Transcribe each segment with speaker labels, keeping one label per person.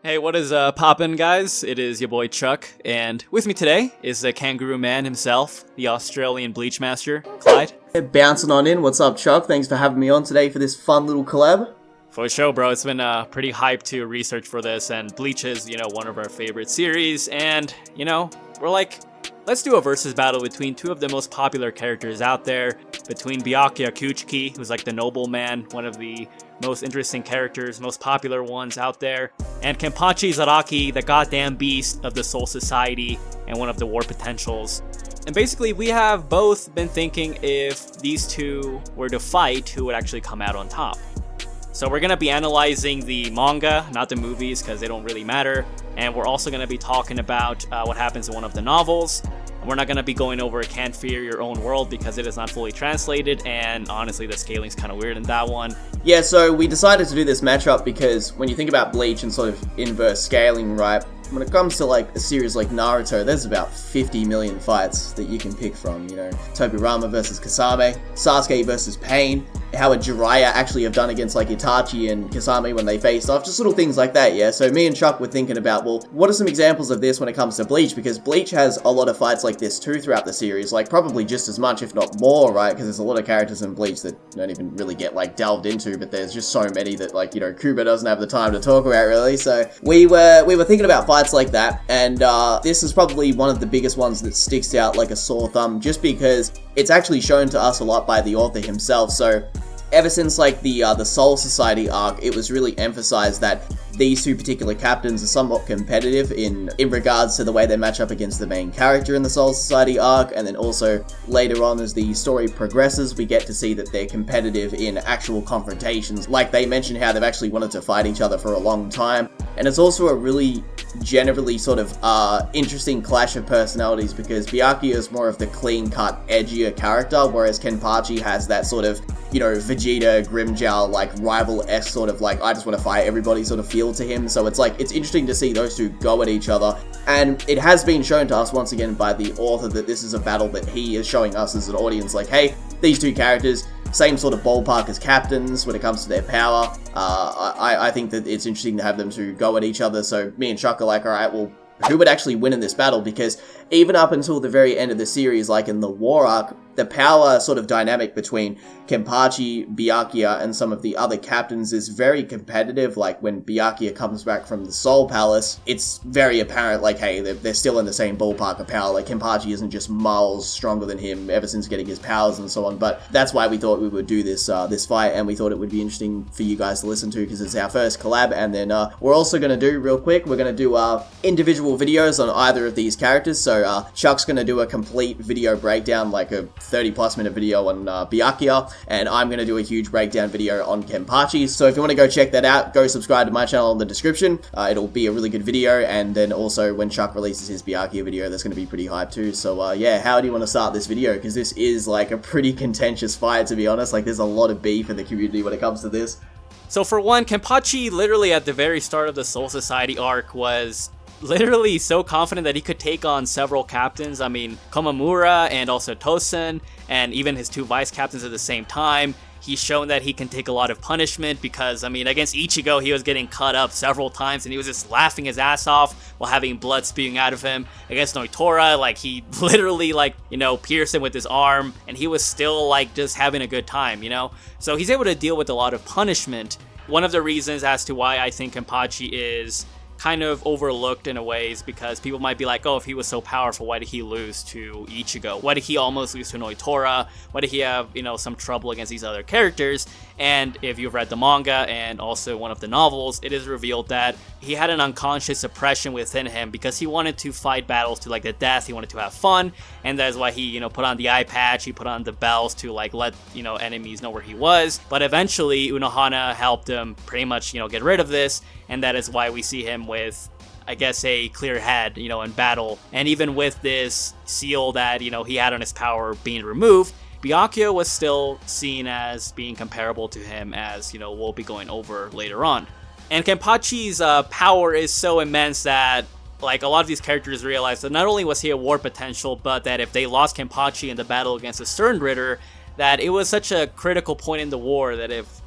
Speaker 1: Hey, what is poppin', guys? It is your boy Chuck, and with me today is the kangaroo man himself, the Australian Bleach master, Clyde.
Speaker 2: Hey, bouncing on in. What's up, Chuck? Thanks for having me on today for this fun little collab.
Speaker 1: For sure, bro. It's been pretty hyped to research for this, and Bleach is, one of our favorite series, and, we're like, let's do a versus battle between two of the most popular characters out there, between Byakuya Kuchiki, who's like the nobleman, one of the most interesting characters, most popular ones out there, and Kenpachi Zaraki, the goddamn beast of the Soul Society and one of the war potentials. And basically, we have both been thinking if these two were to fight, who would actually come out on top. So we're going to be analyzing the manga, not the movies, because they don't really matter. And we're also going to be talking about what happens in one of the novels. We're not going to be going over Can't Fear Your Own World because it is not fully translated, and honestly, the scaling's kind of weird in that one.
Speaker 2: Yeah, so we decided to do this matchup because when you think about Bleach and sort of inverse scaling, right, when it comes to like a series like Naruto, there's about 50 million fights that you can pick from, Tobirama versus Kasame, Sasuke versus Pain, how would Jiraiya actually have done against like Itachi and Kasame when they faced off, just little things like that, yeah? So me and Chuck were thinking about, well, what are some examples of this when it comes to Bleach? Because Bleach has a lot of fights like this too throughout the series, like probably just as much, if not more, right? Because there's a lot of characters in Bleach that don't even really get like delved into, but there's just so many that like, Kuba doesn't have the time to talk about really. So we were thinking about fights like that, and this is probably one of the biggest ones that sticks out like a sore thumb, just because it's actually shown to us a lot by the author himself. So ever since like the Soul Society arc, it was really emphasized that these two particular captains are somewhat competitive in regards to the way they match up against the main character in the Soul Society arc, and then also later on as the story progresses, we get to see that they're competitive in actual confrontations. Like they mentioned how they've actually wanted to fight each other for a long time, and it's also a really generally sort of interesting clash of personalities because Byakuya is more of the clean-cut, edgier character, whereas Kenpachi has that sort of, Vegeta, Grimjow, like rival-esque sort of like, I just want to fight everybody sort of feel to him. So it's like, it's interesting to see those two go at each other. And it has been shown to us once again by the author that this is a battle that he is showing us as an audience, like, hey, these two characters, same sort of ballpark as captains when it comes to their power. I think that it's interesting to have them two go at each other. So me and Chuck are like, alright, well, who would actually win in this battle? Because even up until the very end of the series, like in the war arc, the power sort of dynamic between Kenpachi, Byakuya, and some of the other captains is very competitive. Like when Byakuya comes back from the Soul Palace, it's very apparent, like, hey, they're still in the same ballpark of power. Like Kenpachi isn't just miles stronger than him ever since getting his powers and so on. But that's why we thought we would do this fight, and we thought it would be interesting for you guys to listen to because it's our first collab. And then we're also going to do, real quick, we're going to do individual videos on either of these characters. So Chuck's going to do a complete video breakdown, like a 30+ minute video on Byakuya, and I'm going to do a huge breakdown video on Kenpachi. So if you want to go check that out, go subscribe to my channel in the description. It'll be a really good video, and then also when Chuck releases his Byakuya video, that's going to be pretty hype too. So yeah, how do you want to start this video? Because this is like a pretty contentious fight, to be honest. Like there's a lot of beef in the community when it comes to this.
Speaker 1: So for one, Kenpachi literally at the very start of the Soul Society arc was literally so confident that he could take on several captains. I mean, Komamura and also Tosen, and even his two vice captains at the same time. He's shown that he can take a lot of punishment because, I mean, against Ichigo, he was getting cut up several times and he was just laughing his ass off while having blood spewing out of him. Against Ulquiorra, like, he literally, like, pierced him with his arm and he was still, like, just having a good time, So he's able to deal with a lot of punishment. One of the reasons as to why I think Kenpachi is kind of overlooked in a way is because people might be like, oh, if he was so powerful, why did he lose to Ichigo? Why did he almost lose to Ulquiorra? Why did he have, some trouble against these other characters? And if you've read the manga and also one of the novels, it is revealed that he had an unconscious suppression within him because he wanted to fight battles to like the death. He wanted to have fun, and that is why he, put on the eye patch. He put on the bells to like let enemies know where he was. But eventually, Unohana helped him pretty much get rid of this, and that is why we see him with, I guess, a clear head, in battle. And even with this seal that, he had on his power being removed, Byakuya was still seen as being comparable to him, as, we'll be going over later on. And Kenpachi's power is so immense that, like, a lot of these characters realize that not only was he a war potential, but that if they lost Kenpachi in the battle against the Stern Ritter, that it was such a critical point in the war that if,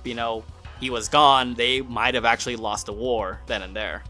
Speaker 1: he was gone, they might have actually lost the war then and there.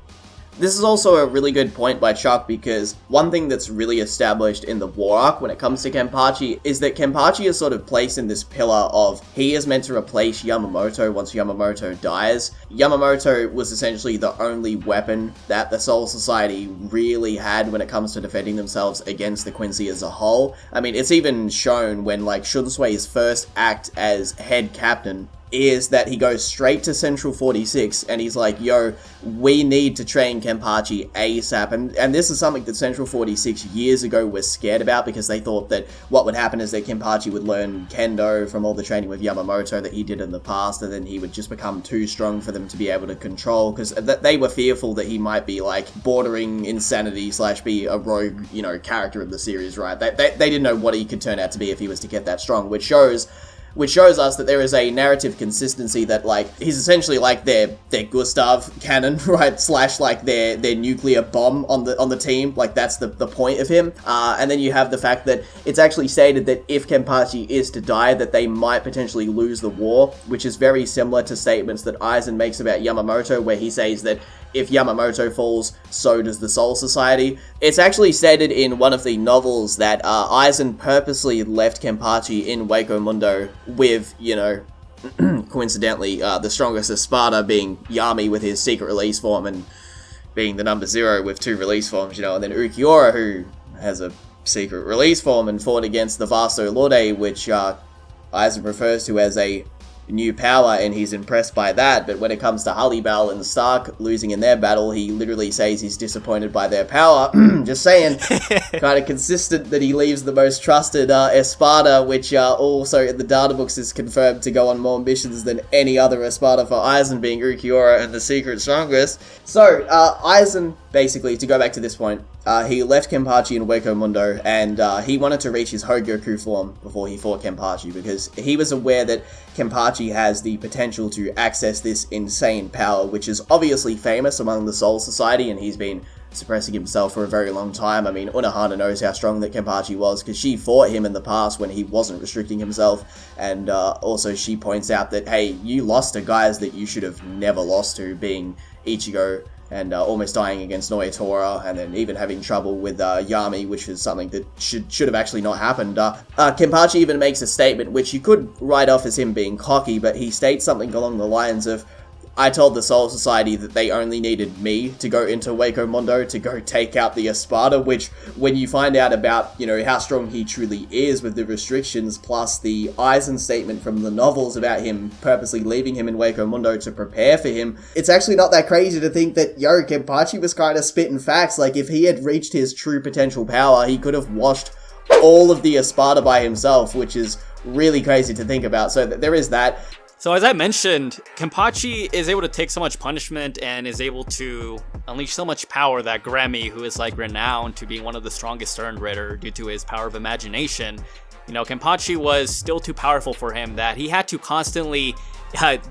Speaker 2: This is also a really good point by Chuck, because one thing that's really established in the war arc when it comes to Kenpachi is that Kenpachi is sort of placed in this pillar of he is meant to replace Yamamoto once Yamamoto dies. Yamamoto was essentially the only weapon that the Soul Society really had when it comes to defending themselves against the Quincy as a whole. I mean, it's even shown when, like, Shunsui's first act as head captain is that he goes straight to Central 46 and he's like, yo, we need to train Kenpachi ASAP. And this is something that Central 46 years ago was scared about, because they thought that what would happen is that Kenpachi would learn kendo from all the training with Yamamoto that he did in the past, and then he would just become too strong for them to be able to control, because they were fearful that he might be like bordering insanity / be a rogue, character of the series, right? They didn't know what he could turn out to be if he was to get that strong, which shows us that there is a narrative consistency that, like, he's essentially like their Gustav cannon, right? / like their nuclear bomb on the team. Like, that's the point of him. And then you have the fact that it's actually stated that if Kenpachi is to die, that they might potentially lose the war, which is very similar to statements that Aizen makes about Yamamoto, where he says that if Yamamoto falls, so does the Soul Society. It's actually stated in one of the novels that Aizen purposely left Kenpachi in Wako Mundo with, coincidentally, the strongest of Sparta being Yami with his secret release form, and being the number 0 with 2 release forms, and then Ulquiorra, who has a secret release form and fought against the Vasto Lorde, which Aizen refers to as a new power, and he's impressed by that. But when it comes to Hallibal and Stark losing in their battle, he literally says he's disappointed by their power. Just saying. Kind of consistent that he leaves the most trusted Espada, which also in the data books is confirmed to go on more missions than any other Espada, for Aizen being Ulquiorra and the secret strongest. So Aizen, basically, to go back to this point, he left Kenpachi in Wako Mundo, and he wanted to reach his Hogyoku form before he fought Kenpachi, because he was aware that Kenpachi has the potential to access this insane power, which is obviously famous among the Soul Society, and he's been suppressing himself for a very long time. I mean, Urahara knows how strong that Kenpachi was, because she fought him in the past when he wasn't restricting himself, and also she points out that, hey, you lost to guys that you should have never lost to, being Ichigo, and almost dying against Noyatora, and then even having trouble with Yami, which is something that should have actually not happened. Kenpachi even makes a statement, which you could write off as him being cocky, but he states something along the lines of, I told the Soul Society that they only needed me to go into Wako Mundo to go take out the Espada, which, when you find out about, how strong he truly is with the restrictions, plus the Aizen statement from the novels about him purposely leaving him in Wako Mundo to prepare for him, it's actually not that crazy to think that, Kenpachi was kind of spitting facts. Like, if he had reached his true potential power, he could have washed all of the Espada by himself, which is really crazy to think about. So there is that.
Speaker 1: So as I mentioned, Kenpachi is able to take so much punishment and is able to unleash so much power that Grammy, who is like renowned to being one of the strongest Stern Ritter due to his power of imagination, Kenpachi was still too powerful for him, that he had to constantly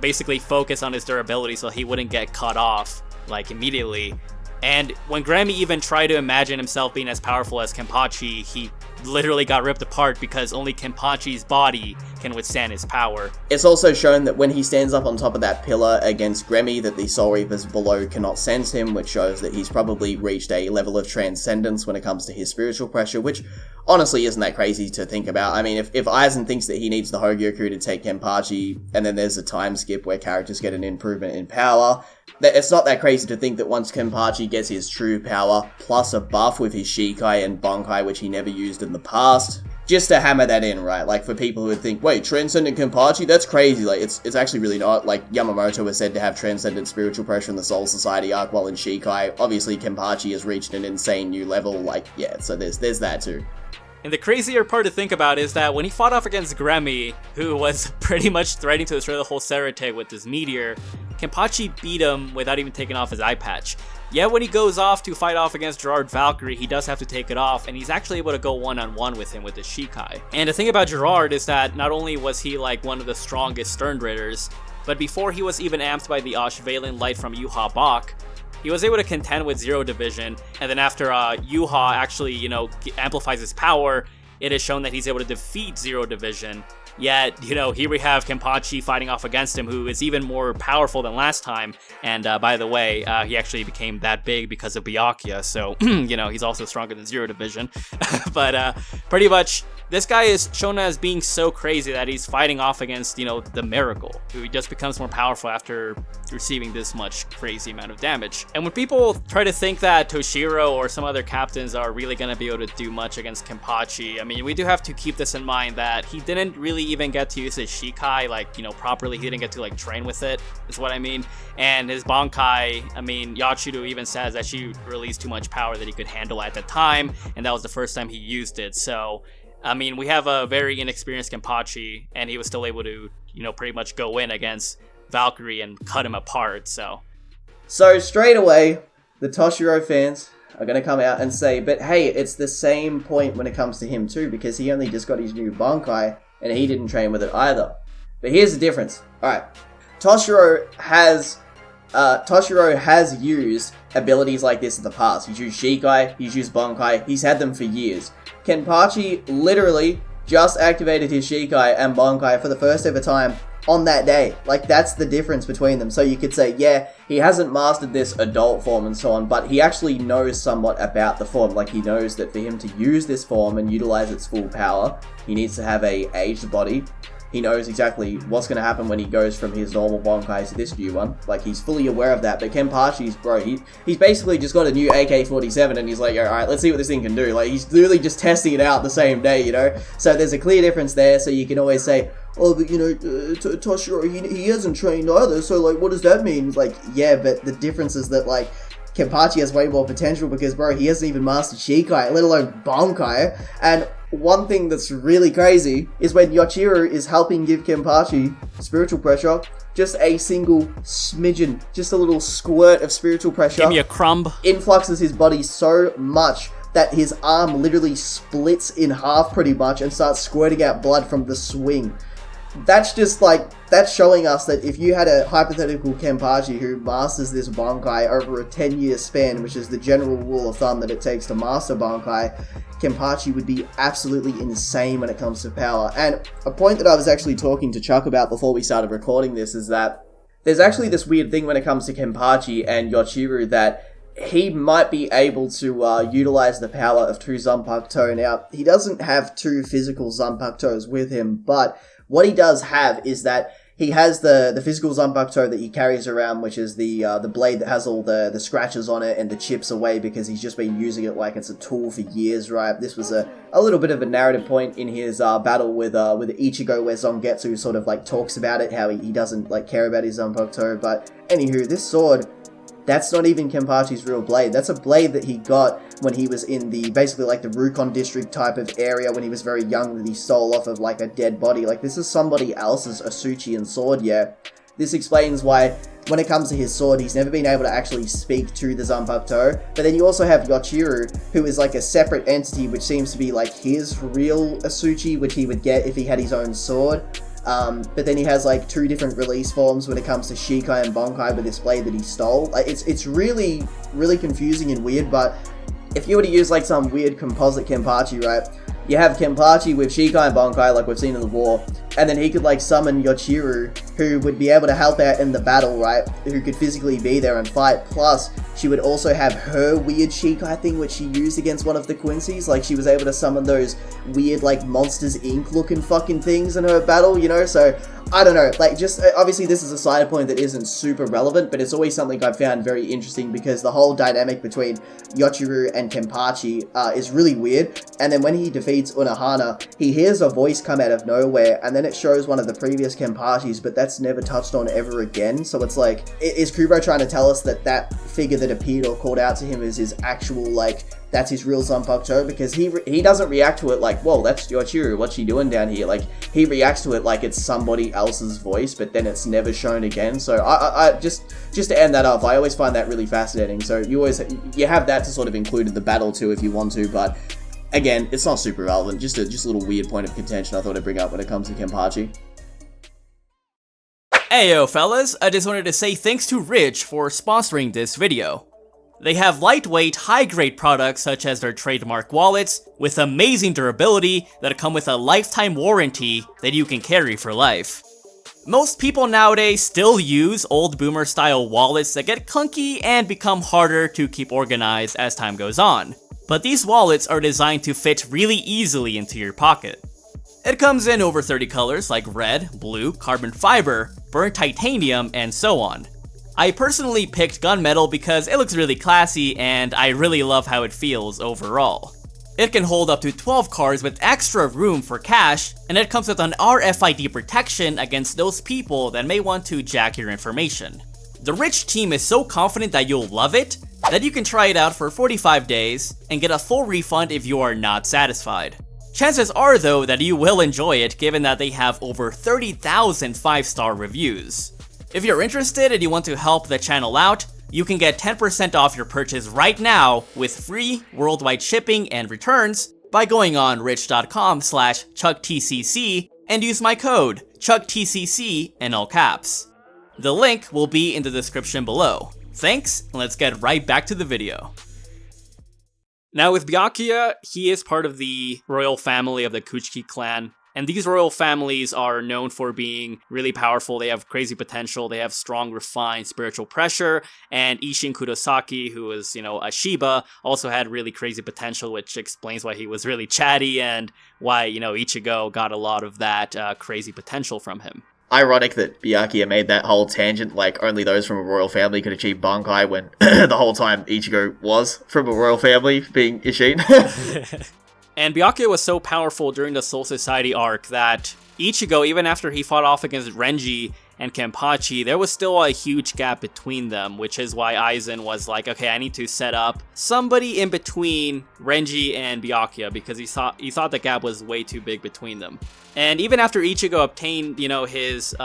Speaker 1: basically focus on his durability so he wouldn't get cut off like immediately. And when Grammy even tried to imagine himself being as powerful as Kenpachi, he literally got ripped apart because only Kenpachi's body can withstand his power.
Speaker 2: It's also shown that when he stands up on top of that pillar against Grammy, that the Soul Reapers below cannot sense him, which shows that he's probably reached a level of transcendence when it comes to his spiritual pressure, which honestly isn't that crazy to think about. I mean, if Aizen thinks that he needs the Hogyoku to take Kenpachi, and then there's a time skip where characters get an improvement in power, it's not that crazy to think that once Kenpachi gets his true power, plus a buff with his Shikai and Bankai, which he never used in the past, just to hammer that in, right? Like, for people who would think, wait, Transcendent Kenpachi? That's crazy. Like, it's actually really not. Like, Yamamoto was said to have Transcendent Spiritual Pressure in the Soul Society arc, while in Shikai, obviously Kenpachi has reached an insane new level. Like, yeah, so there's that too.
Speaker 1: And the crazier part to think about is that when he fought off against Grammy, who was pretty much threatening to destroy the whole Serete with his meteor, Kenpachi beat him without even taking off his eye patch. Yet when he goes off to fight off against Gerard Valkyrie, he does have to take it off, and he's actually able to go one-on-one with him with his Shikai. And the thing about Gerard is that not only was he like one of the strongest Stern Raiders, but before he was even amped by the Ashvalen light from Yuha Bak, he was able to contend with Zero Division, and then after Yuha actually, amplifies his power, it is shown that he's able to defeat Zero Division. Yet, here we have Kenpachi fighting off against him, who is even more powerful than last time. And by the way, he actually became that big because of Byakuya, so, he's also stronger than Zero Division. But pretty much, this guy is shown as being so crazy that he's fighting off against, the Miracle, who just becomes more powerful after receiving this much crazy amount of damage. And when people try to think that Toshiro or some other captains are really going to be able to do much against Kenpachi, I mean, we do have to keep this in mind that he didn't really even get to use his Shikai, properly. He didn't get to, train with it, is what I mean. And his Bankai, I mean, Yachiru even says that she released too much power that he could handle at the time, and that was the first time he used it. So, I mean, we have a very inexperienced Kenpachi, and he was still able to, pretty much go in against Valkyrie and cut him apart, so.
Speaker 2: So, straight away, the Toshiro fans are going to come out and say, but hey, it's the same point when it comes to him too, because he only just got his new Bankai, and he didn't train with it either. But here's the difference. Alright, Toshiro has used abilities like this in the past. He's used Shikai, he's used Bankai, he's had them for years. Kenpachi literally just activated his Shikai and Bankai for the first ever time on that day. That's the difference between them. So you could say, yeah, he hasn't mastered this adult form and so on, but he actually knows somewhat about the form. He knows that for him to use this form and utilize its full power, he needs to have a aged body. He knows exactly what's going to happen when he goes from his normal Bankai to this new one. He's fully aware of that. But Kenpachi's, bro, he's basically just got a new AK-47 and he's like, alright, let's see what this thing can do. He's literally just testing it out the same day, So there's a clear difference there. So you can always say, oh, but Toshiro, he hasn't trained either. So, what does that mean? Yeah, but the difference is that, Kenpachi has way more potential because, bro, he hasn't even mastered Shikai, let alone Bankai. And one thing that's really crazy is when Yachiru is helping give Kenpachi spiritual pressure, just a single smidgen, just a little squirt of spiritual pressure.
Speaker 1: Give me a crumb.
Speaker 2: Influxes his body so much that his arm literally splits in half pretty much and starts squirting out blood from the swing. That's just that's showing us that if you had a hypothetical Kenpachi who masters this Bankai over a 10-year span, which is the general rule of thumb that it takes to master Bankai, Kenpachi would be absolutely insane when it comes to power. And a point that I was actually talking to Chuck about before we started recording this is that there's actually this weird thing when it comes to Kenpachi and Yachiru that he might be able to utilize the power of two Zanpakuto. Now, he doesn't have two physical Zanpakutos with him, but what he does have is that he has the physical Zanpakuto that he carries around, which is the blade that has all the scratches on it and the chips away because he's just been using it like it's a tool for years, right? This was a little bit of a narrative point in his battle with Ichigo, where Zangetsu sort of talks about it, how he doesn't care about his Zanpakuto. But anywho, this sword, that's not even Kenpachi's real blade. That's a blade that he got when he was in basically the Rukon district type of area when he was very young, that he stole off of a dead body. This is somebody else's Asuchian sword, yeah. This explains why when it comes to his sword, he's never been able to actually speak to the Zanpakuto. But then you also have Yachiru, who is a separate entity, which seems to be his real Asuchi, which he would get if he had his own sword. But then he has two different release forms when it comes to Shikai and Bankai with this blade that he stole. It's really, really confusing and weird, but if you were to use some weird composite Kenpachi, right? You have Kenpachi with Shikai and Bankai like we've seen in the war, and then he could summon Yachiru, who would be able to help out in the battle, right? Who could physically be there and fight. Plus, she would also have her weird Shikai thing, which she used against one of the Quincy's. She was able to summon those weird Monsters Inc. looking fucking things in her battle, So, I don't know, obviously this is a side point that isn't super relevant, but it's always something I've found very interesting because the whole dynamic between Yachiru and Kenpachi is really weird. And then when he defeats Urahara, he hears a voice come out of nowhere, and then it shows one of the previous Kenpachis, but that's never touched on ever again. So it's is Kubo trying to tell us that figure that appeared or called out to him is his actual, that's his real Zanpakuto? Because he doesn't react to it whoa, that's Yachiru, what's she doing down here? He reacts to it like it's somebody else's voice, but then it's never shown again. So I just to end that off, I always find that really fascinating. So you have that to sort of include in the battle too if you want to, but again, it's not super relevant, just a little weird point of contention I thought I'd bring up when it comes to Kenpachi.
Speaker 1: Heyo fellas, I just wanted to say thanks to Rich for sponsoring this video. They have lightweight, high-grade products such as their trademark wallets, with amazing durability that come with a lifetime warranty that you can carry for life. Most people nowadays still use old boomer-style wallets that get clunky and become harder to keep organized as time goes on, but these wallets are designed to fit really easily into your pocket. It comes in over 30 colors like red, blue, carbon fiber, burnt titanium, and so on. I personally picked gunmetal because it looks really classy and I really love how it feels overall. It can hold up to 12 cards with extra room for cash, and it comes with an RFID protection against those people that may want to jack your information. The Rich team is so confident that you'll love it, that you can try it out for 45 days and get a full refund if you are not satisfied. Chances are though that you will enjoy it given that they have over 30,000 5-star reviews. If you're interested and you want to help the channel out, you can get 10% off your purchase right now with free worldwide shipping and returns by going on rich.com/ChuckTCC and use my code ChuckTCC in all caps. The link will be in the description below. Thanks, and let's get right back to the video. Now with Byakuya, he is part of the royal family of the Kuchiki clan. And these royal families are known for being really powerful. They have crazy potential. They have strong, refined spiritual pressure. And Isshin Kurosaki, who is, a Shiba, also had really crazy potential, which explains why he was really chatty and why, Ichigo got a lot of that crazy potential from him.
Speaker 2: Ironic that Byakuya made that whole tangent, like only those from a royal family could achieve Bankai, when the whole time Ichigo was from a royal family, being Isshin.
Speaker 1: And Byakuya was so powerful during the Soul Society arc that Ichigo, even after he fought off against Renji and Kenpachi, there was still a huge gap between them, which is why Aizen was like, okay, I need to set up somebody in between Renji and Byakuya, because he thought the gap was way too big between them. And even after Ichigo obtained, his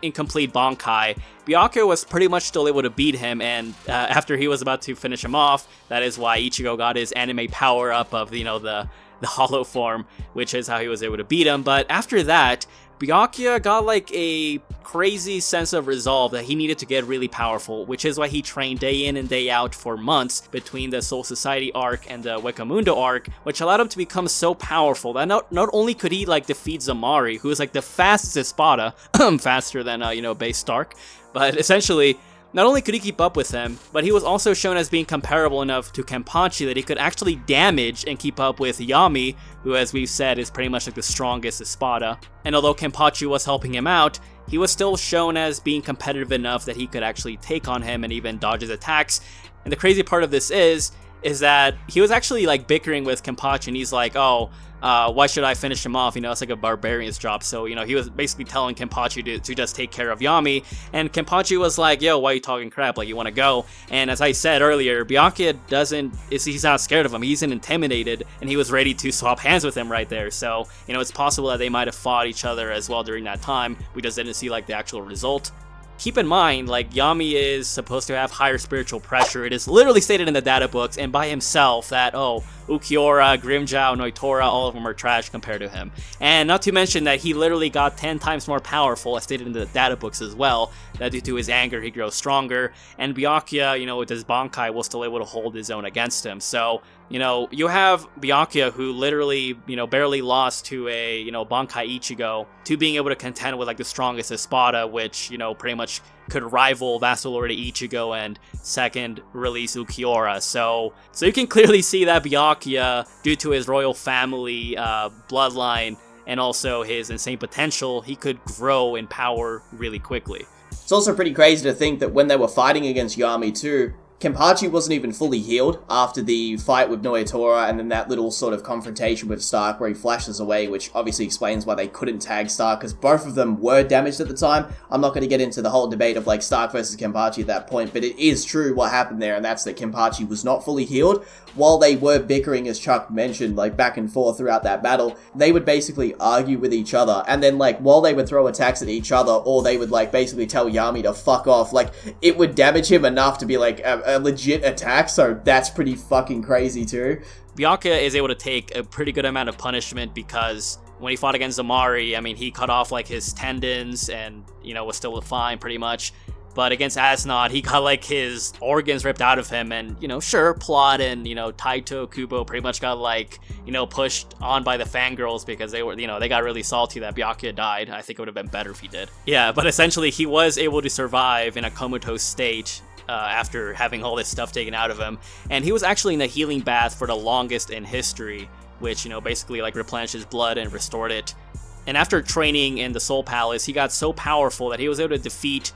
Speaker 1: incomplete Bankai, Byakuya was pretty much still able to beat him, and after he was about to finish him off, that is why Ichigo got his anime power-up of, the hollow form, which is how he was able to beat him. But after that, Byakuya got like a crazy sense of resolve that he needed to get really powerful, which is why he trained day in and day out for months between the Soul Society arc and the Wekamundo arc, which allowed him to become so powerful that not only could he like defeat Zamari, who is like the fastest Espada, faster than base Stark, but essentially not only could he keep up with him, but he was also shown as being comparable enough to Kenpachi that he could actually damage and keep up with Yami, who, as we've said, is pretty much like the strongest Espada. And although Kenpachi was helping him out, he was still shown as being competitive enough that he could actually take on him and even dodge his attacks. And the crazy part of this is that he was actually like bickering with Kenpachi, and he's like, why should I finish him off? It's like a barbarian's job. So, he was basically telling Kenpachi to just take care of Yami. And Kenpachi was like, yo, why are you talking crap? Like, you want to go? And as I said earlier, Byakuya he's not scared of him. He's intimidated, and he was ready to swap hands with him right there. So, it's possible that they might have fought each other as well during that time. We just didn't see like the actual result. Keep in mind, like, Yami is supposed to have higher spiritual pressure. It is literally stated in the data books and by himself that, Ulquiorra, Grimmjow, Noitora, all of them are trash compared to him. And not to mention that he literally got 10 times more powerful, as stated in the data books as well, that due to his anger he grows stronger. And Byakuya, with his Bankai, was still able to hold his own against him. So, you have Byakuya, who literally, barely lost to a, Bankai Ichigo, to being able to contend with, like, the strongest Espada, which, pretty much could rival Vassal Lord Ichigo and second release Ulquiorra. So you can clearly see that Byakuya, due to his royal family bloodline and also his insane potential, he could grow in power really quickly.
Speaker 2: It's also pretty crazy to think that when they were fighting against Yami too, Kenpachi wasn't even fully healed after the fight with Noitora and then that little sort of confrontation with Stark where he flashes away, which obviously explains why they couldn't tag Stark, because both of them were damaged at the time. I'm not going to get into the whole debate of like Stark versus Kenpachi at that point, but it is true what happened there, and that's that Kenpachi was not fully healed. While they were bickering, as Chuck mentioned, like back and forth throughout that battle, they would basically argue with each other, and then like while they would throw attacks at each other, or they would like basically tell Yami to fuck off, like it would damage him enough to be like a legit attack, so that's pretty fucking crazy too.
Speaker 1: Byakuya is able to take a pretty good amount of punishment because when he fought against Zamari, he cut off like his tendons and, was still fine pretty much. But against Asnod, he got like his organs ripped out of him, and sure, Plot and Taito Kubo pretty much got like pushed on by the fangirls because they were they got really salty that Byakuya died. I think it would have been better if he did. Yeah, but essentially he was able to survive in a comatose state after having all this stuff taken out of him, and he was actually in a healing bath for the longest in history, which basically like replenished his blood and restored it. And after training in the Soul Palace, he got so powerful that he was able to defeat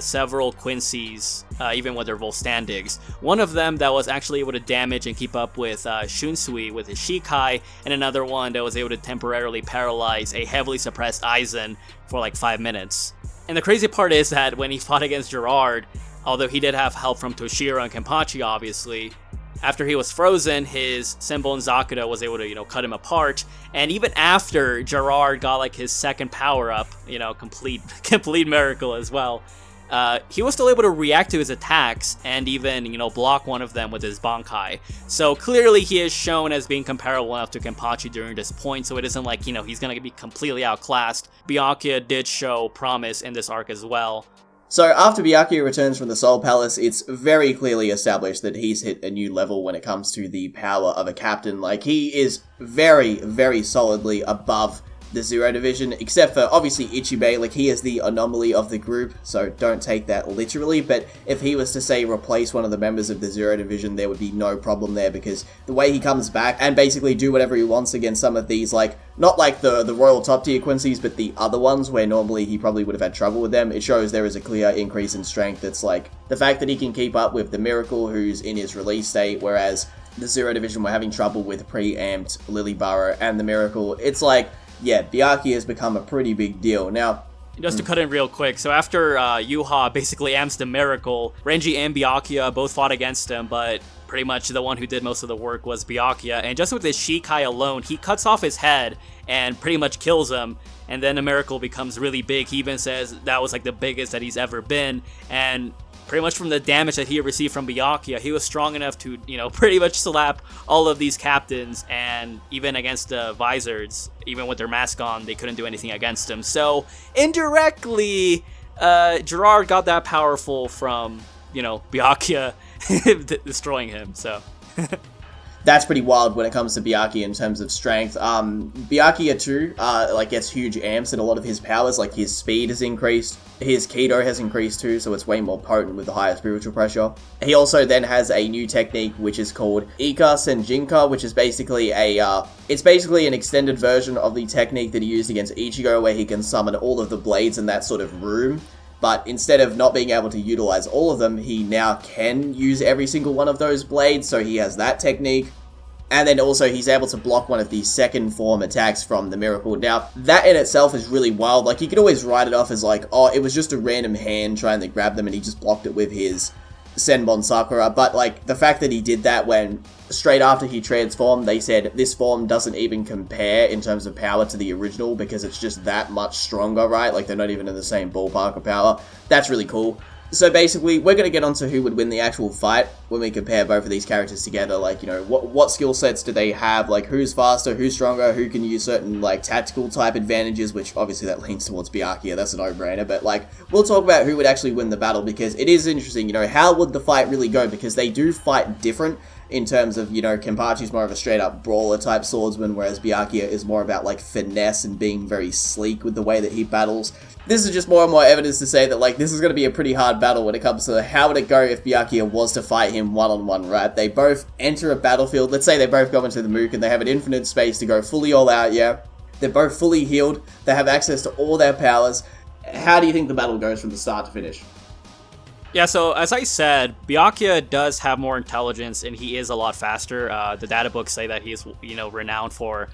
Speaker 1: several Quincy's, even with their Volstandigs. One of them that was actually able to damage and keep up with Shunsui with his Shikai, and another one that was able to temporarily paralyze a heavily suppressed Aizen for like 5 minutes. And the crazy part is that when he fought against Gerard, although he did have help from Toshiro and Kenpachi, obviously, after he was frozen, his Senbon Zakuda was able to, cut him apart. And even after Gerard got like his second power up, complete miracle as well, he was still able to react to his attacks and even, block one of them with his Bankai. So clearly he is shown as being comparable enough to Kenpachi during this point, so it isn't like, he's going to be completely outclassed. Byakuya did show promise in this arc as well.
Speaker 2: So after Byakuya returns from the Soul Palace, it's very clearly established that he's hit a new level when it comes to the power of a captain. Like, he is very, very solidly above the Zero Division, except for, obviously, Ichibe. Like, he is the anomaly of the group, so don't take that literally, but if he was to, say, replace one of the members of the Zero Division, there would be no problem there, because the way he comes back and basically do whatever he wants against some of these, like, not like the royal top tier Quincy's, but the other ones where normally he probably would have had trouble with them, it shows there is a clear increase in strength. It's like, the fact that he can keep up with the Miracle, who's in his release state, whereas the Zero Division were having trouble with pre-amped Lilybaro and the Miracle, it's like, yeah, Byakuya has become a pretty big deal. Now,
Speaker 1: just to cut in real quick, so after Yuha basically amps the Miracle, Renji and Byakuya both fought against him, but pretty much the one who did most of the work was Byakuya, and just with his Shikai alone, he cuts off his head and pretty much kills him, and then the Miracle becomes really big. He even says that was like the biggest that he's ever been, and pretty much from the damage that he received from Byakuya, he was strong enough to, pretty much slap all of these captains, and even against the Vizards, even with their mask on, they couldn't do anything against him. So, indirectly, Gerard got that powerful from, Byakuya destroying him, so...
Speaker 2: That's pretty wild when it comes to Byakuya in terms of strength. Byakuya too, gets huge amps in a lot of his powers, like his speed has increased, his Kido has increased too, so it's way more potent with the higher spiritual pressure. He also then has a new technique which is called Ika Senjinka, which is basically it's basically an extended version of the technique that he used against Ichigo, where he can summon all of the blades in that sort of room. But instead of not being able to utilize all of them, he now can use every single one of those blades, so he has that technique. And then also he's able to block one of the second form attacks from the Miracle. Now, that in itself is really wild. Like, you could always write it off as like, oh, it was just a random hand trying to grab them and he just blocked it with his Senbon Sakura. But, like, the fact that he did that when straight after he transformed, they said this form doesn't even compare in terms of power to the original because it's just that much stronger, right? Like, they're not even in the same ballpark of power. That's really cool. So basically, we're going to get onto who would win the actual fight when we compare both of these characters together. Like, what skill sets do they have? Like, who's faster, who's stronger, who can use certain, like, tactical type advantages, which obviously that leans towards Byakuya, that's a no-brainer. But, like, we'll talk about who would actually win the battle because it is interesting, how would the fight really go? Because they do fight different in terms of, Kenpachi's more of a straight-up brawler-type swordsman, whereas Byakuya is more about, like, finesse and being very sleek with the way that he battles. This is just more and more evidence to say that, like, this is going to be a pretty hard battle when it comes to how would it go if Byakuya was to fight him one-on-one, right? They both enter a battlefield. Let's say they both go into the Mook and they have an infinite space to go fully all out, yeah? They're both fully healed. They have access to all their powers. How do you think the battle goes from the start to finish?
Speaker 1: Yeah, so as I said, Byakuya does have more intelligence and he is a lot faster. The data books say that he is, renowned for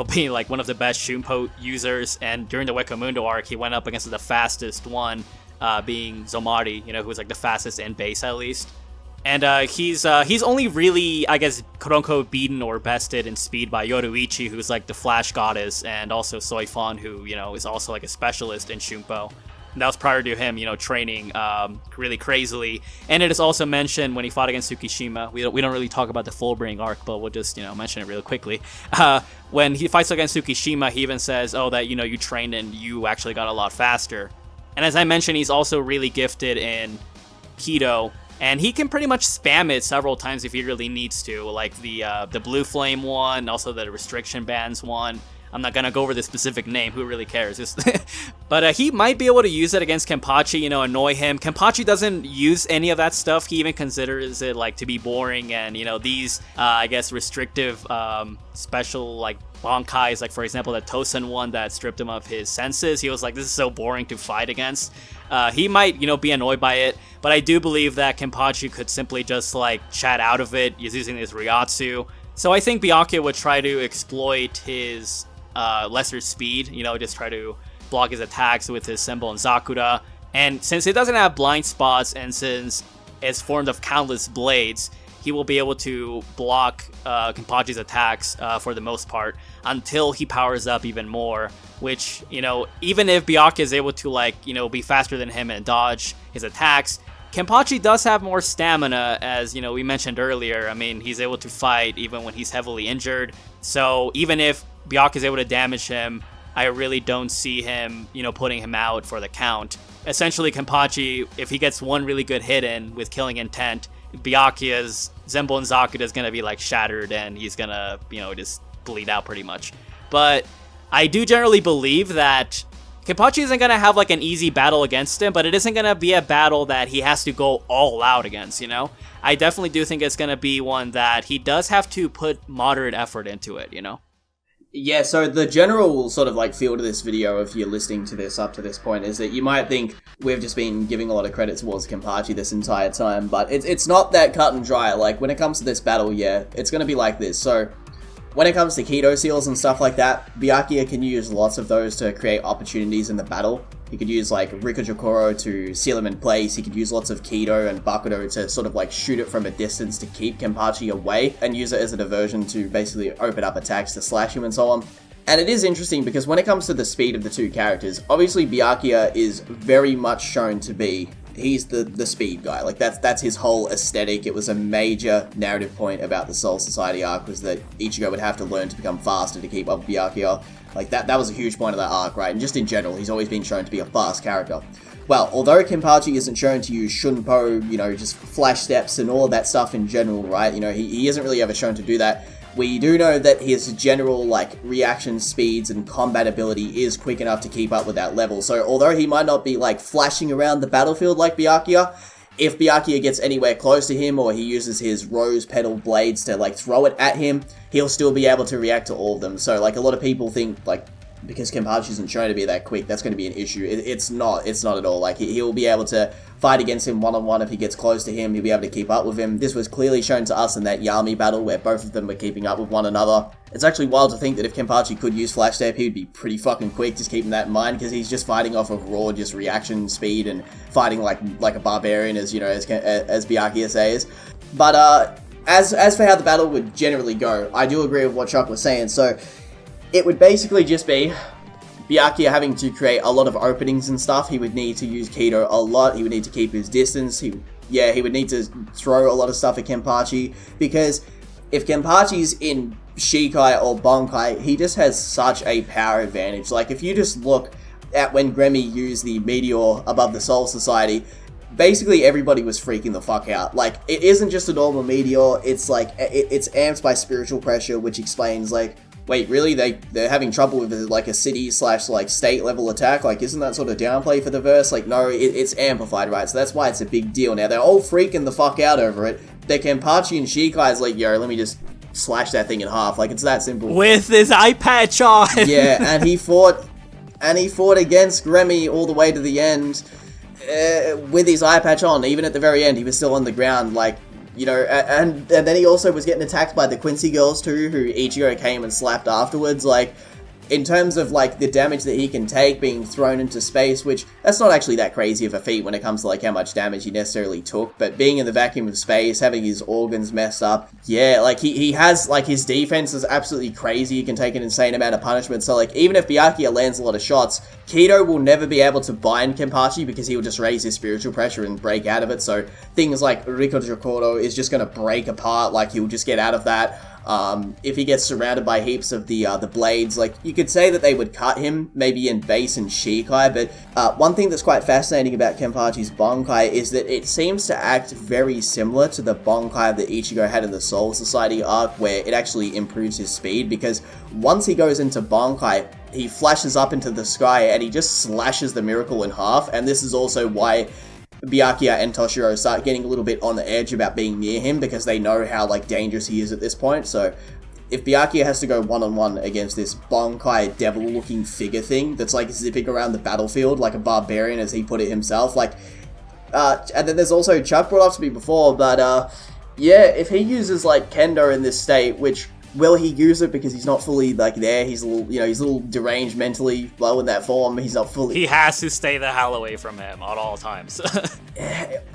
Speaker 1: being like one of the best Shunpo users, and during the Wekamundo arc, he went up against the fastest one, being Zomari, who was like the fastest in base at least. And he's only really, I guess, quote-unquote beaten or bested in speed by Yoruichi, who's like the Flash Goddess, and also Soifon, who, is also like a specialist in Shunpo. And that was prior to him, training really crazily. And it is also mentioned when he fought against Tsukishima. We don't really talk about the Fullbring arc, but we'll just, mention it real quickly. When he fights against Tsukishima, he even says, oh, that, you trained and you actually got a lot faster. And as I mentioned, he's also really gifted in Kido, and he can pretty much spam it several times if he really needs to, like the Blue Flame one, also the Restriction Bands one. I'm not gonna go over the specific name, who really cares? But he might be able to use it against Kenpachi, you know, annoy him. Kenpachi doesn't use any of that stuff. He even considers it like to be boring, and you know, these I guess restrictive special like Bankais, like for example the Tosen one that stripped him of his senses. He was like, this is so boring to fight against. He might, you know, be annoyed by it, but I do believe that Kenpachi could simply just like chat out of it using his Ryatsu. So I think Byakuya would try to exploit his lesser speed, you know, just try to block his attacks with his Senbon Zakura. And since it doesn't have blind spots, and since it's formed of countless blades, he will be able to block Kenpachi's attacks for the most part until he powers up even more, which, you know, even if Byakuya is able to, like, you know, be faster than him and dodge his attacks, Kenpachi does have more stamina, as, you know, we mentioned earlier. I mean, he's able to fight even when he's heavily injured. So even if Byakuya is able to damage him, I really don't see him, you know, putting him out for the count. Essentially, Kenpachi, if he gets one really good hit in with killing intent, Byakuya's Senbon Zakura is going to be like shattered, and he's going to, you know, just bleed out pretty much. But I do generally believe that Kenpachi isn't going to have like an easy battle against him, but it isn't going to be a battle that he has to go all out against, you know? I definitely do think it's going to be one that he does have to put moderate effort into it, you know?
Speaker 2: Yeah, so the general sort of like feel to this video, if you're listening to this up to this point, is that you might think we've just been giving a lot of credit towards Kenpachi this entire time, but it's not that cut and dry. Like, when it comes to this battle, yeah, it's going to be like this. So when it comes to Kido seals and stuff like that, Byakuya can use lots of those to create opportunities in the battle. He could use like Rikujokoro to seal him in place. He could use lots of Kido and Bakudo to sort of like shoot it from a distance to keep Kenpachi away and use it as a diversion to basically open up attacks to slash him and so on. And it is interesting because when it comes to the speed of the two characters, obviously Byakuya is very much shown to be, he's the speed guy. Like that's his whole aesthetic. It was a major narrative point about the Soul Society arc, was that Ichigo would have to learn to become faster to keep up with Byakuya. Like that was a huge point of that arc, right? And just in general, he's always been shown to be a fast character. Well, although Kenpachi isn't shown to use Shunpo, you know, just flash steps and all of that stuff in general, right? You know, he isn't really ever shown to do that. We do know that his general, like, reaction speeds and combat ability is quick enough to keep up with that level. So although he might not be, like, flashing around the battlefield like Byakuya, if Byakuya gets anywhere close to him, or he uses his rose petal blades to, like, throw it at him, he'll still be able to react to all of them. So, like, a lot of people think, like, because Kenpachi isn't shown to be that quick, that's going to be an issue. It's not at all. Like, he'll be able to fight against him one-on-one. If he gets close to him, he'll be able to keep up with him. This was clearly shown to us in that Yami battle, where both of them were keeping up with one another. It's actually wild to think that if Kenpachi could use Flash Step, he'd be pretty fucking quick, just keeping that in mind, because he's just fighting off of raw, just reaction speed, and fighting like a barbarian, as, you know, as Byakuya says. But, as for how the battle would generally go, I do agree with what Chuck was saying. So it would basically just be Byakuya having to create a lot of openings and stuff. He would need to use Kido a lot. He would need to keep his distance. He would need to throw a lot of stuff at Kenpachi, because if Kenpachi's in Shikai or Bankai, he just has such a power advantage. Like, if you just look at when Gremmy used the Meteor above the Soul Society, basically everybody was freaking the fuck out. Like, it isn't just a normal Meteor, it's like, it's amped by spiritual pressure, which explains, like, wait, really? They're having trouble with, like, a city / like, state level attack? Like, isn't that sort of downplay for the verse? Like, no, it's amplified, right? So that's why it's a big deal. Now, they're all freaking the fuck out over it. The Kenpachi and Shikai's like, yo, let me just slash that thing in half. Like, it's that simple.
Speaker 1: With his eye patch on!
Speaker 2: Yeah, and he fought against Gremmy all the way to the end with his eye patch on. Even at the very end, he was still on the ground, like, you know, and then he also was getting attacked by the Quincy girls too, who Ichigo came and slapped afterwards. Like, in terms of, like, the damage that he can take being thrown into space, which, that's not actually that crazy of a feat when it comes to, like, how much damage he necessarily took, but being in the vacuum of space, having his organs messed up, yeah, like, he has, like, his defense is absolutely crazy. He can take an insane amount of punishment, so, like, even if Byakuya lands a lot of shots, Kido will never be able to bind Kenpachi, because he'll just raise his spiritual pressure and break out of it. So things like Rikujokoro is just going to break apart, like, he'll just get out of that. If he gets surrounded by heaps of the blades, like, you could say that they would cut him, maybe in base and Shikai, but one thing that's quite fascinating about Kenpachi's Bankai is that it seems to act very similar to the Bankai that Ichigo had in the Soul Society arc, where it actually improves his speed, because once he goes into Bankai, he flashes up into the sky and he just slashes the Miracle in half, and this is also why Byakuya and Toshiro start getting a little bit on the edge about being near him, because they know how, like, dangerous he is at this point. So if Byakuya has to go one-on-one against this Bankai devil-looking figure thing that's, like, zipping around the battlefield like a barbarian, as he put it himself, like, and then there's also Chuck brought up to me before, but, yeah, if he uses, like, Kendo in this state, which, will he use it because he's not fully, like, there? He's a little, he's a little deranged mentally, low in that form. He's not fully...
Speaker 1: He has to stay the hell away from him at all times.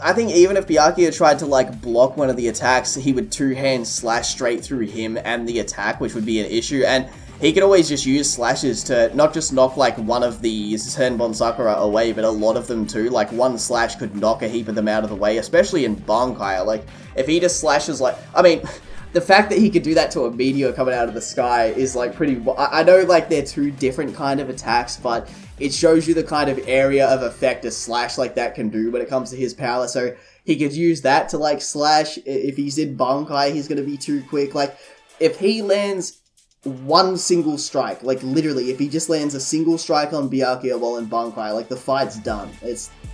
Speaker 2: I think even if Byakuya tried to, like, block one of the attacks, he would two-hand slash straight through him and the attack, which would be an issue. And he could always just use slashes to not just knock, like, one of the Senbon Sakura away, but a lot of them too. Like, one slash could knock a heap of them out of the way, especially in Bankai. Like, if he just slashes, like... I mean... The fact that he could do that to a meteor coming out of the sky is, like, pretty... I know, like, they're two different kind of attacks, but it shows you the kind of area of effect a slash like that can do when it comes to his power. So he could use that to, like, slash. If he's in Bankai, he's going to be too quick. Like, if he lands one single strike, like, literally, if he just lands a single strike on Byakuya while in Bankai, like, the fight's done.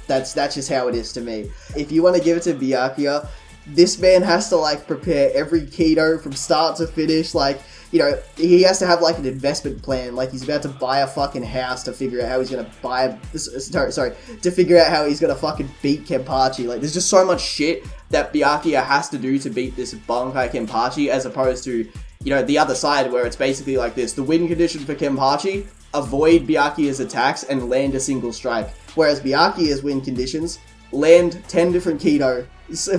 Speaker 2: That's just how it is to me. If you want to give it to Byakuya... This man has to, like, prepare every keto from start to finish. Like, he has to have, like, an investment plan. Like, he's about to buy a fucking house to figure out how he's gonna to figure out how he's gonna fucking beat Kenpachi. Like, there's just so much shit that Byakuya has to do to beat this Bankai Kenpachi, as opposed to, the other side, where it's basically like this. The win condition for Kenpachi: avoid Byakuya's attacks and land a single strike. Whereas Byakuya's win conditions: land 10 different keto,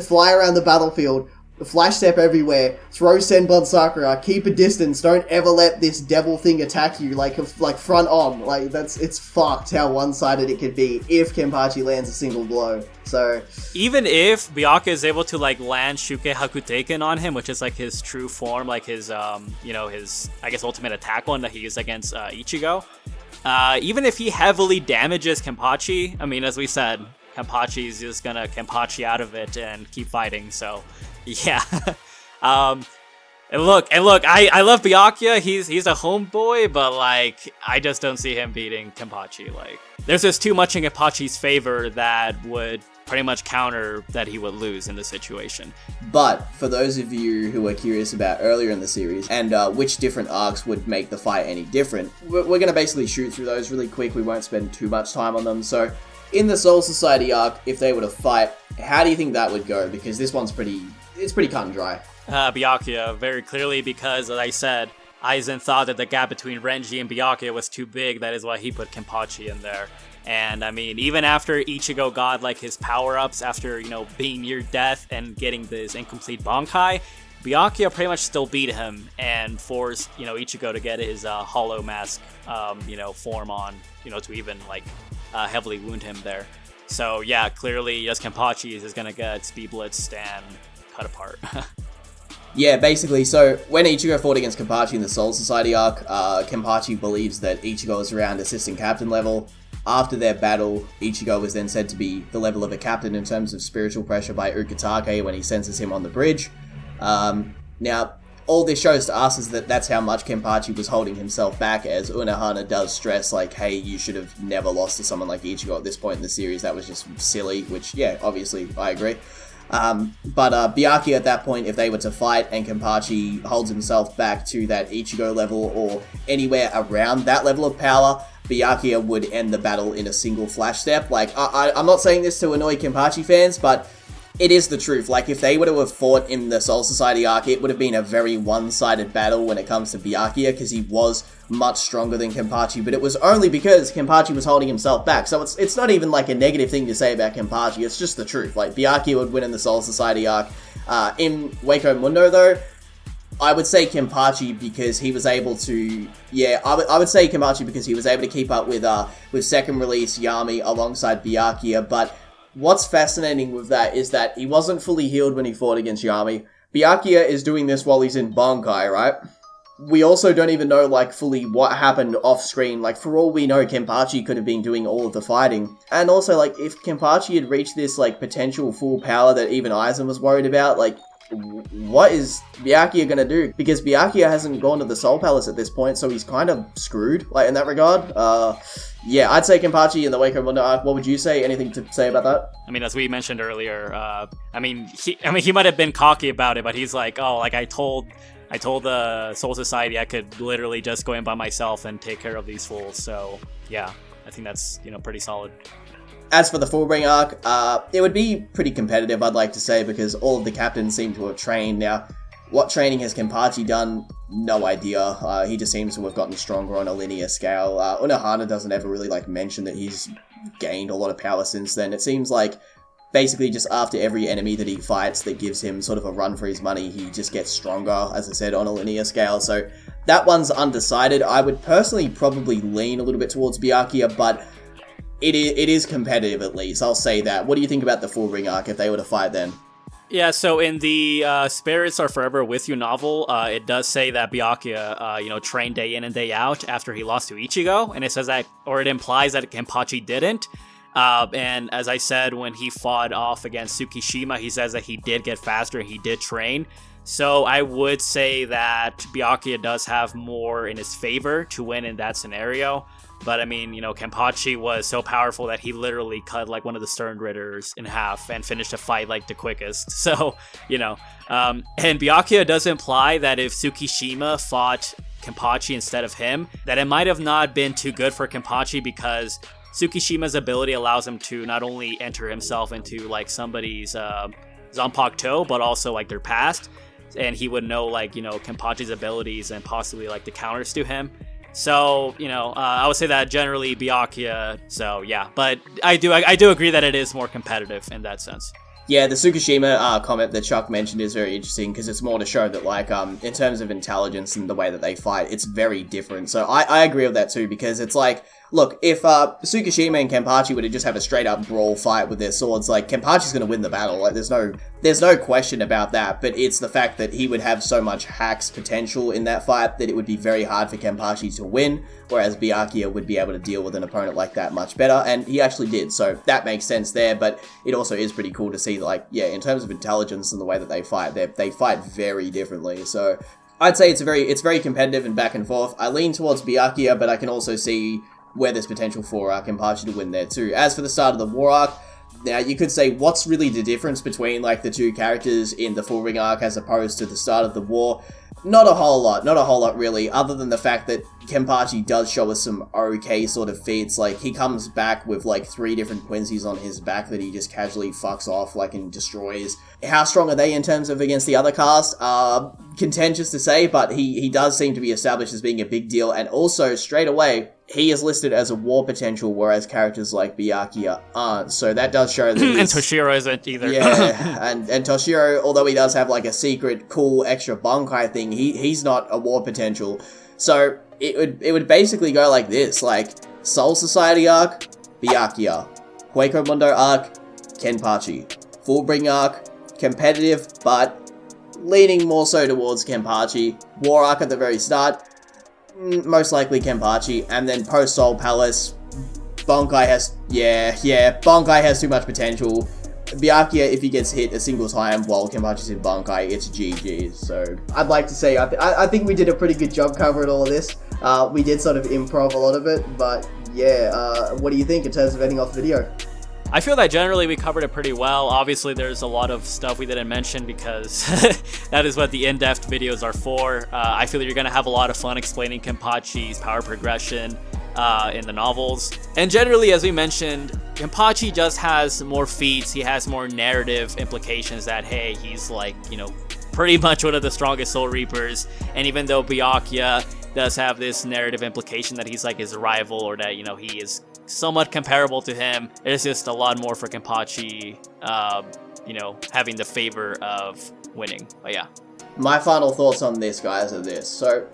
Speaker 2: fly around the battlefield, flash step everywhere, throw Senbon Sakura, keep a distance, don't ever let this devil thing attack you, like front on. Like, it's fucked how one-sided it could be if Kenpachi lands a single blow. So
Speaker 1: even if Byakuya is able to, like, land Shuke Hakuteiken on him, which is, like, his true form, like his his, I guess, ultimate attack one that he used against Ichigo, even if he heavily damages Kenpachi, I mean, as we said, Kenpachi's just gonna Kenpachi out of it and keep fighting, so yeah. And look, I love Byakuya, he's a homeboy, but, like, I just don't see him beating Kenpachi. Like, there's just too much in Kenpachi's favor that would pretty much counter that he would lose in this situation.
Speaker 2: But for those of you who are curious about earlier in the series and which different arcs would make the fight any different, we're going to basically shoot through those really quick. We won't spend too much time on them. So in the Soul Society arc, if they were to fight, how do you think that would go? Because this one's pretty cut and dry.
Speaker 1: Byakuya, very clearly, because, as I said, Aizen thought that the gap between Renji and Byakuya was too big. That is why he put Kenpachi in there. And, I mean, even after Ichigo got, like, his power-ups, after, being near death and getting this incomplete Bankai, Byakuya pretty much still beat him and forced, Ichigo to get his hollow mask, form on, to even, like, heavily wound him there. So, yeah, clearly, yes, Kenpachi is going to get speed blitzed and cut apart.
Speaker 2: Yeah, basically, so when Ichigo fought against Kenpachi in the Soul Society arc, Kenpachi believes that Ichigo is around assistant captain level. After their battle, Ichigo was then said to be the level of a captain in terms of spiritual pressure by Ukitake when he senses him on the bridge. Now, all this shows to us is that that's how much Kenpachi was holding himself back, as Urahara does stress, like, hey, you should have never lost to someone like Ichigo at this point in the series. That was just silly, which, yeah, obviously, I agree. But Byakuya at that point, if they were to fight and Kenpachi holds himself back to that Ichigo level or anywhere around that level of power, Byakuya would end the battle in a single flash step. Like, I'm not saying this to annoy Kenpachi fans, but it is the truth. Like, if they were to have fought in the Soul Society arc, it would have been a very one-sided battle when it comes to Byakuya, because he was much stronger than Kenpachi, but it was only because Kenpachi was holding himself back. So it's not even, like, a negative thing to say about Kenpachi, it's just the truth. Like, Byakuya would win in the Soul Society arc. In Wako Mundo, though, I would say Kenpachi because he was able to... Yeah, I would say Kenpachi because he was able to keep up with second release Yami alongside Byakuya, but what's fascinating with that is that he wasn't fully healed when he fought against Yami, Byakuya is doing this while he's in Bankai, right? We also don't even know, like, fully what happened off-screen. Like, for all we know, Kenpachi could have been doing all of the fighting. And also, like, if Kenpachi had reached this, like, potential full power that even Aizen was worried about, like, what is Byakuya gonna do? Because Byakuya hasn't gone to the Soul Palace at this point, so he's kind of screwed, like, in that regard. Yeah, I'd say Kenpachi in the Wake of Mundo arc. What would you say? Anything to say about that?
Speaker 1: I mean, as we mentioned earlier, he might have been cocky about it, but he's like, oh, like, I told the Soul Society I could literally just go in by myself and take care of these fools. So, yeah, I think that's, pretty solid.
Speaker 2: As for the Fullbring arc, it would be pretty competitive, I'd like to say, because all of the captains seem to have trained. Now, what training has Kenpachi done? No idea. He just seems to have gotten stronger on a linear scale. Urahara doesn't ever really, like, mention that he's gained a lot of power since then. It seems like basically just after every enemy that he fights that gives him sort of a run for his money, he just gets stronger, as I said, on a linear scale. So that one's undecided. I would personally probably lean a little bit towards Byakuya, but it is competitive at least. I'll say that. What do you think about the Fullbring arc if they were to fight then?
Speaker 1: Yeah, so in the Spirits Are Forever With You novel, it does say that Byakuya, trained day in and day out after he lost to Ichigo, and it says that, or it implies that Kenpachi didn't. And as I said, when he fought off against Tsukishima, he says that he did get faster and he did train. So I would say that Byakuya does have more in his favor to win in that scenario. But I mean, Kenpachi was so powerful that he literally cut like one of the Stern Ritters in half and finished the fight like the quickest. So, and Byakuya does imply that if Tsukishima fought Kenpachi instead of him, that it might have not been too good for Kenpachi because Tsukishima's ability allows him to not only enter himself into like somebody's Zanpakuto, but also like their past, and he would know like Kenpachi's abilities and possibly like the counters to him. So I would say that generally Byakuya. So yeah, but I do agree that it is more competitive in that sense.
Speaker 2: Yeah, the Tsukishima comment that Chuck mentioned is very interesting because it's more to show that, like, in terms of intelligence and the way that they fight, it's very different. So I agree with that too, because it's like, look, if Tsukishima and Kenpachi were to just have a straight-up brawl fight with their swords, like, Kenpachi's going to win the battle. Like, there's no question about that, but it's the fact that he would have so much hacks potential in that fight that it would be very hard for Kenpachi to win, whereas Byakuya would be able to deal with an opponent like that much better, and he actually did, so that makes sense there, but it also is pretty cool to see, like, yeah, in terms of intelligence and the way that they fight, they fight very differently, so I'd say it's very competitive and back and forth. I lean towards Byakuya, but I can also see where there's potential for Kenpachi to win there too. As for the start of the war arc, now you could say what's really the difference between like the two characters in the Fullbring arc as opposed to the start of the war? Not a whole lot really, other than the fact that Kenpachi does show us some okay sort of feats. Like, he comes back with like 3 different Quincy's on his back that he just casually fucks off, like, and destroys. How strong are they in terms of against the other cast? Contentious to say, but he does seem to be established as being a big deal, and also, straight away, he is listed as a war potential, whereas characters like Byakuya aren't, so that does show that
Speaker 1: and Toshiro isn't either.
Speaker 2: Yeah, and Toshiro, although he does have like a secret, cool, extra Bankai thing, he's not a war potential. So, it would basically go like this, like, Soul Society arc, Byakuya. Hueco Mundo arc, Kenpachi. Fullbring arc, competitive, but leaning more so towards Kenpachi. War arc at the very start, most likely Kenpachi, and then post Soul Palace, Bankai has too much potential. Byakuya, if he gets hit a single time while Kenpachi's in Bankai, it's GG. So I'd like to say I think we did a pretty good job covering all of this. We did sort of improv a lot of it, but yeah, what do you think in terms of ending off the video?
Speaker 1: I feel that generally we covered it pretty well. Obviously, there's a lot of stuff we didn't mention because that is what the in-depth videos are for. I feel that you're going to have a lot of fun explaining Kenpachi's power progression in the novels. And generally, as we mentioned, Kenpachi just has more feats. He has more narrative implications that, hey, he's like, pretty much one of the strongest Soul Reapers. And even though Byakuya does have this narrative implication that he's like his rival, or that, he is somewhat comparable to him, it's just a lot more for Kenpachi, having the favor of winning. But yeah.
Speaker 2: My final thoughts on this, guys, are this. So,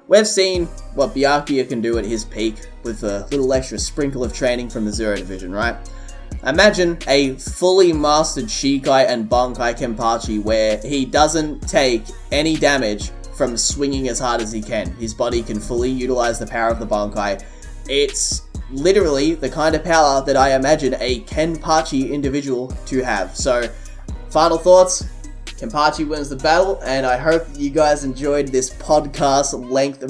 Speaker 2: we've seen what Byakuya can do at his peak with a little extra sprinkle of training from the Zero Division, right? Imagine a fully mastered Shikai and Bankai Kenpachi where he doesn't take any damage from swinging as hard as he can. His body can fully utilize the power of the Bankai. It's literally the kind of power that I imagine a Kenpachi individual to have. So, final thoughts. Kenpachi wins the battle, and I hope you guys enjoyed this podcast length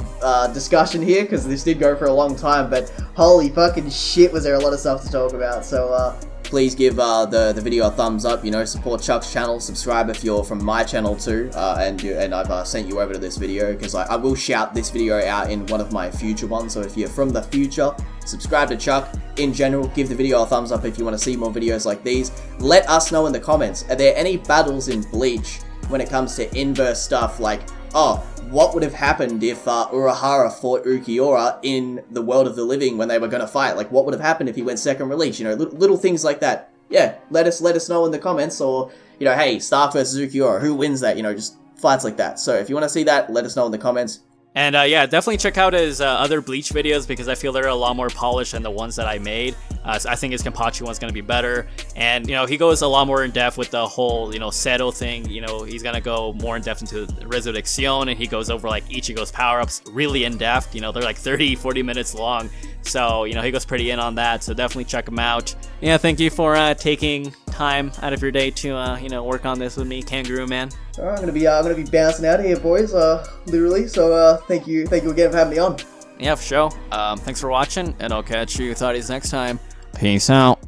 Speaker 2: discussion here, because this did go for a long time, but holy fucking shit was there a lot of stuff to talk about. So please give the video a thumbs up, support Chuck's channel, subscribe if you're from my channel too, and I've sent you over to this video, because I will shout this video out in one of my future ones. So if you're from the future, subscribe to Chuck. In general, give the video a thumbs up if you want to see more videos like these. Let us know in the comments, are there any battles in Bleach when it comes to inverse stuff, like, oh, what would have happened if Urahara fought Ulquiorra in the world of the living when they were going to fight? Like, what would have happened if he went second release? Little things like that. Yeah, let us know in the comments, or, hey, Stark versus Ulquiorra, who wins that? Just fights like that. So if you want to see that, let us know in the comments.
Speaker 1: And yeah, definitely check out his other Bleach videos, because I feel they're a lot more polished than the ones that I made. So I think his Kenpachi one's going to be better. And, he goes a lot more in depth with the whole, Seto thing. He's going to go more in depth into Resurrección, and he goes over like Ichigo's power-ups really in depth. They're like 30, 40 minutes long. So, he goes pretty in on that. So definitely check him out. Yeah, thank you for taking time out of your day to, work on this with me, Kangaroo Man.
Speaker 2: I'm gonna be bouncing out of here, boys. Literally. So, thank you again for having me on.
Speaker 1: Yeah, for sure. Thanks for watching, and I'll catch you thotties next time. Peace out.